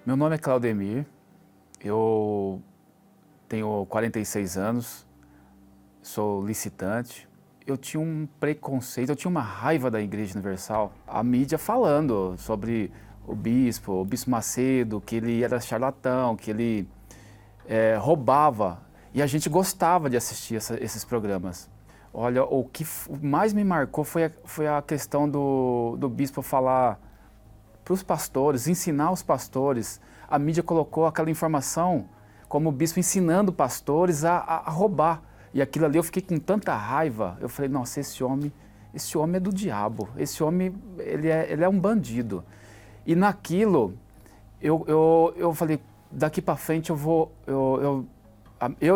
Meu nome é Claudemir, eu tenho 46 anos, sou licitante. Eu tinha um preconceito, eu tinha uma raiva da Igreja Universal. A mídia falando sobre o Bispo Macedo, que ele era charlatão, que ele roubava. E a gente gostava de assistir esses programas. Olha, o que mais me marcou foi a questão do Bispo falar para os pastores, ensinar os pastores. A mídia colocou aquela informação como o bispo ensinando pastores a roubar. E aquilo ali eu fiquei com tanta raiva. Eu falei, nossa, esse homem é do diabo. Esse homem, ele é um bandido. E naquilo, eu falei, daqui para frente eu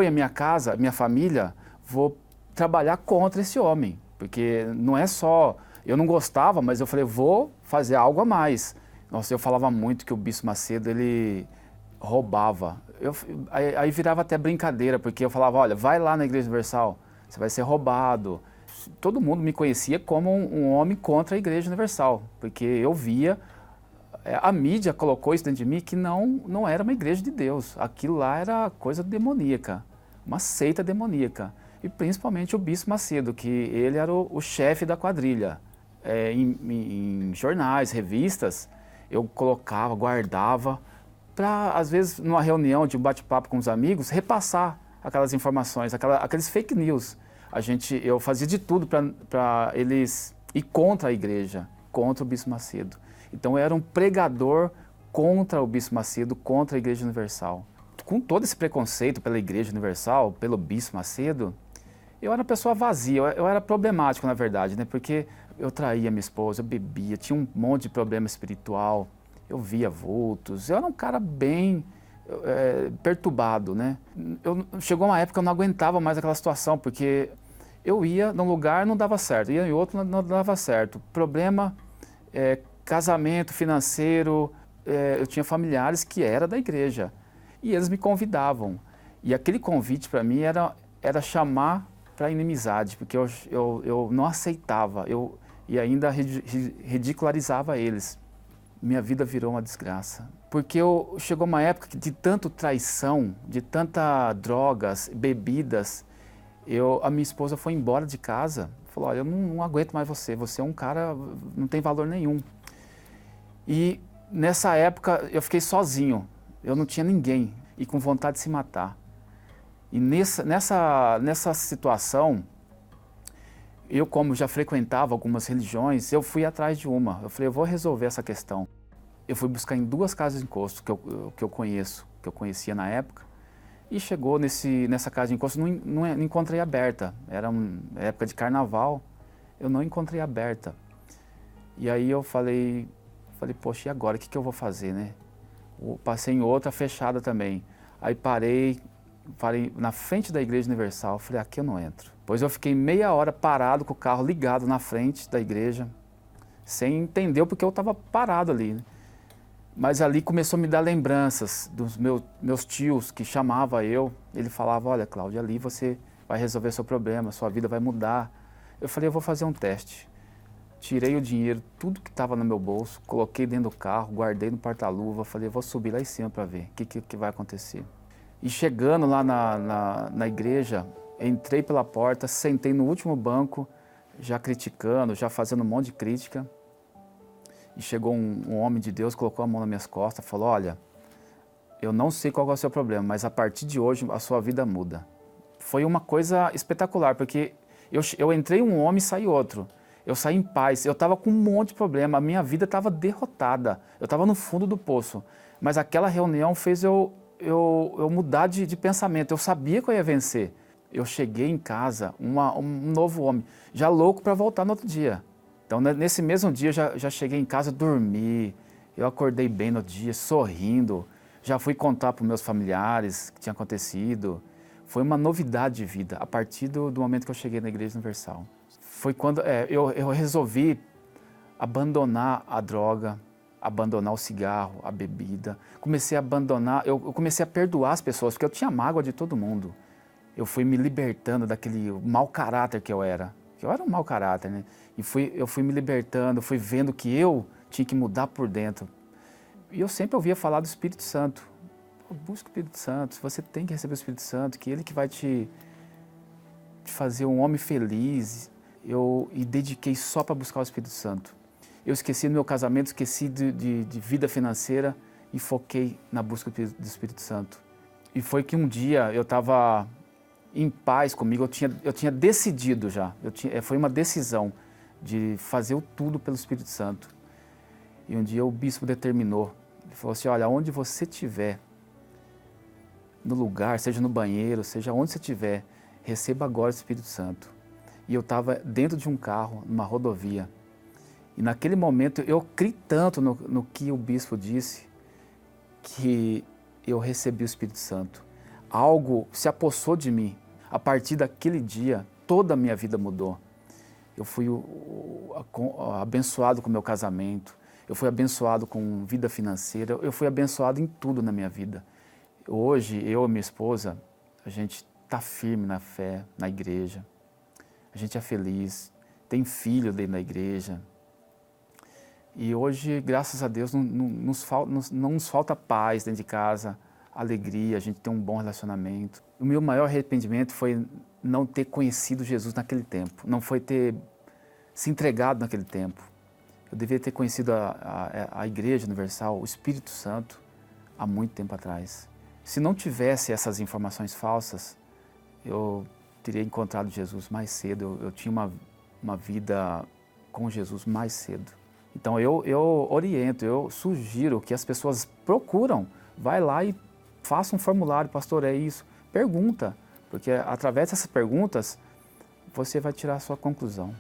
e a minha casa, minha família, vou trabalhar contra esse homem. Porque não é só, eu não gostava, mas eu falei, vou fazer algo a mais. Nossa, eu falava muito que o Bispo Macedo, ele roubava. Aí virava até brincadeira, porque eu falava, olha, vai lá na Igreja Universal, você vai ser roubado. Todo mundo me conhecia como um homem contra a Igreja Universal, porque eu via, a mídia colocou isso dentro de mim que não era uma igreja de Deus. Aquilo lá era coisa demoníaca, uma seita demoníaca. E principalmente o Bispo Macedo, que ele era o chefe da quadrilha. Em jornais, revistas, eu colocava, guardava, para, às vezes, numa reunião de um bate-papo com os amigos, repassar aquelas informações, aqueles fake news. Eu fazia de tudo para eles ir contra a igreja, contra o Bispo Macedo. Então eu era um pregador contra o Bispo Macedo, contra a Igreja Universal. Com todo esse preconceito pela Igreja Universal, pelo Bispo Macedo, eu era uma pessoa vazia, eu era problemático, na verdade, né? Porque eu traía minha esposa, eu bebia, tinha um monte de problema espiritual, eu via vultos, eu era um cara bem perturbado, né? Chegou uma época que eu não aguentava mais aquela situação, porque eu ia num lugar não dava certo, ia em outro não dava certo. Problema, casamento financeiro, eu tinha familiares que era da igreja e eles me convidavam. E aquele convite para mim era chamar para inimizade, porque eu não aceitava, e ainda ridicularizava eles. Minha vida virou uma desgraça. Porque chegou uma época de tanto traição, de tanta drogas, bebidas, a minha esposa foi embora de casa, falou, olha, eu não aguento mais você é um cara, não tem valor nenhum. E nessa época eu fiquei sozinho, eu não tinha ninguém e com vontade de se matar. E nessa situação, eu como já frequentava algumas religiões, eu fui atrás de uma. Eu falei, eu vou resolver essa questão. Eu fui buscar em 2 casas de encosto que eu conhecia na época, e chegou nessa casa de encosto, não encontrei aberta. Era época de carnaval, eu não encontrei aberta. E aí eu falei, poxa, e agora? O que eu vou fazer, né? Passei em outra fechada também. Aí parei na frente da Igreja Universal, falei, aqui eu não entro. Pois eu fiquei meia hora parado com o carro ligado na frente da igreja, sem entender o porquê eu estava parado ali, né? Mas ali começou a me dar lembranças dos meus tios que chamavam ele falava, olha, Cláudio, ali você vai resolver seu problema, sua vida vai mudar. Eu falei, eu vou fazer um teste. Tirei o dinheiro, tudo que estava no meu bolso, coloquei dentro do carro, guardei no porta-luva, falei, eu vou subir lá em cima para ver o que vai acontecer. E chegando lá na igreja, entrei pela porta, sentei no último banco, já criticando, já fazendo um monte de crítica. E chegou um homem de Deus, colocou a mão nas minhas costas, falou, olha, eu não sei qual é o seu problema, mas a partir de hoje a sua vida muda. Foi uma coisa espetacular, porque eu entrei um homem e saí outro. Eu saí em paz, eu estava com um monte de problema, a minha vida estava derrotada, eu estava no fundo do poço. Mas aquela reunião fez eu mudar de pensamento, eu sabia que eu ia vencer. Eu cheguei em casa, um novo homem, já louco para voltar no outro dia. Então, nesse mesmo dia, eu já cheguei em casa, dormi, eu acordei bem no dia, sorrindo, já fui contar para os meus familiares o que tinha acontecido. Foi uma novidade de vida, a partir do momento que eu cheguei na Igreja Universal. Foi quando eu resolvi abandonar a droga, abandonar o cigarro, a bebida. Comecei a abandonar, eu comecei a perdoar as pessoas, porque eu tinha mágoa de todo mundo. Eu fui me libertando daquele mau caráter que eu era. Eu era um mau caráter, né? E eu fui me libertando, fui vendo que eu tinha que mudar por dentro. E eu sempre ouvia falar do Espírito Santo. Busca o Espírito Santo, você tem que receber o Espírito Santo, que ele que vai te fazer um homem feliz. E dediquei só para buscar o Espírito Santo. Eu esqueci do meu casamento, esqueci de vida financeira e foquei na busca do Espírito Santo. E foi que um dia eu estava em paz comigo, eu tinha decidido já, foi uma decisão de fazer tudo pelo Espírito Santo. E um dia o bispo determinou, ele falou assim, olha, onde você estiver, no lugar, seja no banheiro, seja onde você estiver, receba agora o Espírito Santo. E eu estava dentro de um carro, numa rodovia. E naquele momento eu criei tanto no que o bispo disse, que eu recebi o Espírito Santo. Algo se apossou de mim. A partir daquele dia, toda a minha vida mudou. Eu fui abençoado com o meu casamento, eu fui abençoado com vida financeira, eu fui abençoado em tudo na minha vida. Hoje, eu e minha esposa, a gente está firme na fé, na igreja. A gente é feliz, tem filho dentro da igreja. E hoje, graças a Deus, não nos falta paz dentro de casa, alegria, a gente tem um bom relacionamento. O meu maior arrependimento foi não ter conhecido Jesus naquele tempo, não foi ter se entregado naquele tempo. Eu deveria ter conhecido a Igreja Universal, o Espírito Santo, há muito tempo atrás. Se não tivesse essas informações falsas, eu teria encontrado Jesus mais cedo, eu tinha uma vida com Jesus mais cedo. Então eu oriento, eu sugiro que as pessoas procuram, vai lá e faça um formulário, pastor, é isso, pergunta, porque através dessas perguntas você vai tirar a sua conclusão.